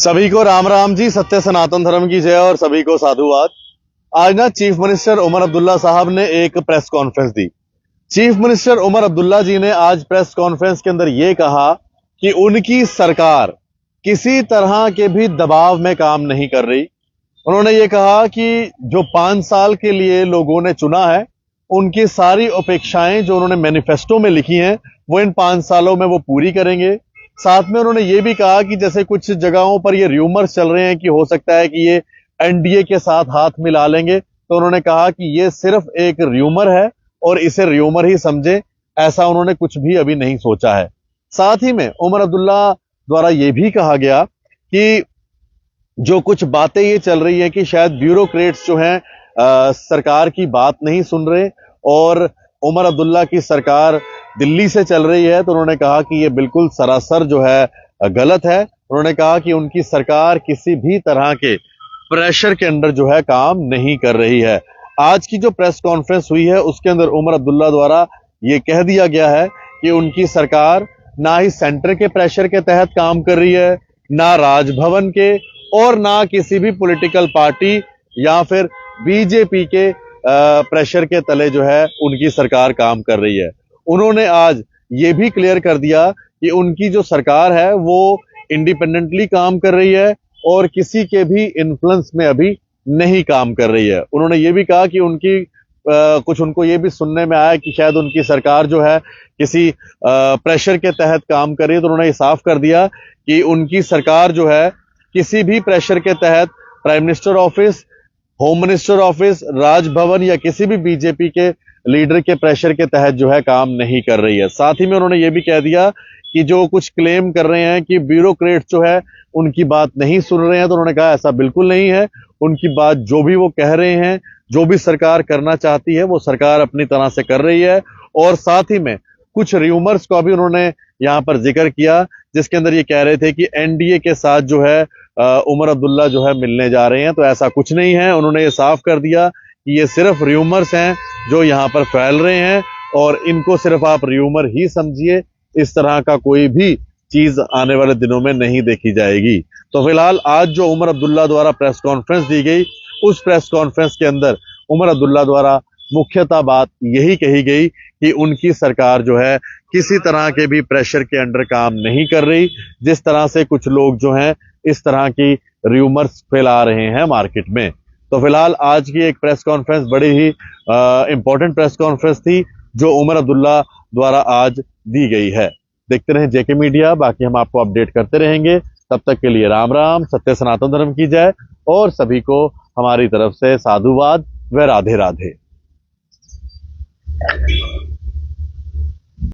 सभी को राम राम जी, सत्य सनातन धर्म की जय और सभी को साधुवाद। आज ना चीफ मिनिस्टर उमर अब्दुल्ला साहब ने एक प्रेस कॉन्फ्रेंस दी। चीफ मिनिस्टर उमर अब्दुल्ला जी ने आज प्रेस कॉन्फ्रेंस के अंदर यह कहा कि उनकी सरकार किसी तरह के भी दबाव में काम नहीं कर रही। उन्होंने ये कहा कि जो 5 साल के लिए लोगों ने चुना है, उनकी सारी अपेक्षाएं जो उन्होंने मैनिफेस्टो में लिखी हैं वो इन 5 सालों में वो पूरी करेंगे। साथ में उन्होंने ये भी कहा कि जैसे कुछ जगहों पर ये र्यूमर्स चल रहे हैं कि हो सकता है कि ये एनडीए के साथ हाथ मिला लेंगे, तो उन्होंने कहा कि ये सिर्फ एक र्यूमर है और इसे र्यूमर ही समझे, ऐसा उन्होंने कुछ भी अभी नहीं सोचा है। साथ ही में उमर अब्दुल्ला द्वारा यह भी कहा गया कि जो कुछ बातें ये चल रही है कि शायद ब्यूरोक्रेट्स जो हैं सरकार की बात नहीं सुन रहे और उमर अब्दुल्ला की सरकार दिल्ली से चल रही है, तो उन्होंने कहा कि ये बिल्कुल सरासर जो है गलत है। उन्होंने कहा कि उनकी सरकार किसी भी तरह के प्रेशर के अंडर जो है काम नहीं कर रही है। आज की जो प्रेस कॉन्फ्रेंस हुई है उसके अंदर उमर अब्दुल्ला द्वारा ये कह दिया गया है कि उनकी सरकार ना ही सेंटर के प्रेशर के तहत काम कर रही है, ना राजभवन के और ना किसी भी पॉलिटिकल पार्टी या फिर बीजेपी के प्रेशर के तले जो है उनकी सरकार काम कर रही है। उन्होंने आज ये भी क्लियर कर दिया कि उनकी जो सरकार है वो इंडिपेंडेंटली काम कर रही है और किसी के भी इन्फ्लुएंस में अभी नहीं काम कर रही है। उन्होंने ये भी कहा कि उनकी कुछ उनको ये भी सुनने में आया कि शायद उनकी सरकार जो है किसी प्रेशर के तहत काम कर रही है, तो उन्होंने ये साफ कर दिया कि उनकी सरकार जो है किसी भी प्रेशर के तहत prime minister office, home minister office, Raj Bhavan या किसी भी बीजेपी के लीडर के प्रेशर के तहत जो है काम नहीं कर रही है। साथ ही में उन्होंने ये भी कह दिया कि जो कुछ क्लेम कर रहे हैं कि ब्यूरोक्रेट्स जो है उनकी बात नहीं सुन रहे हैं, तो उन्होंने कहा ऐसा बिल्कुल नहीं है। उनकी बात जो भी वो कह रहे हैं, जो भी सरकार करना चाहती है वो सरकार अपनी तरह से कर रही है। और साथ ही में कुछ र्यूमर्स का भी उन्होंने यहाँ पर जिक्र किया जिसके अंदर ये कह रहे थे कि एनडीए के साथ जो है उमर अब्दुल्ला जो है मिलने जा रहे हैं, तो ऐसा कुछ नहीं है। उन्होंने ये साफ कर दिया कि ये सिर्फ र्यूमर्स हैं जो यहाँ पर फैल रहे हैं और इनको सिर्फ आप र्यूमर ही समझिए, इस तरह का कोई भी चीज आने वाले दिनों में नहीं देखी जाएगी। तो फिलहाल आज जो उमर अब्दुल्ला द्वारा प्रेस कॉन्फ्रेंस दी गई, उस प्रेस कॉन्फ्रेंस के अंदर उमर अब्दुल्ला द्वारा मुख्यतः बात यही कही गई कि उनकी सरकार जो है किसी तरह के भी प्रेशर के अंडर काम नहीं कर रही, जिस तरह से कुछ लोग जो हैं इस तरह की र्यूमर्स फैला रहे हैं मार्केट में। तो फिलहाल आज की एक प्रेस कॉन्फ्रेंस बड़ी ही इंपॉर्टेंट प्रेस कॉन्फ्रेंस थी जो उमर अब्दुल्ला द्वारा आज दी गई है। देखते रहें जेके मीडिया, बाकी हम आपको अपडेट करते रहेंगे। तब तक के लिए राम राम, सत्य सनातन धर्म की जय और सभी को हमारी तरफ से साधुवाद व राधे राधे।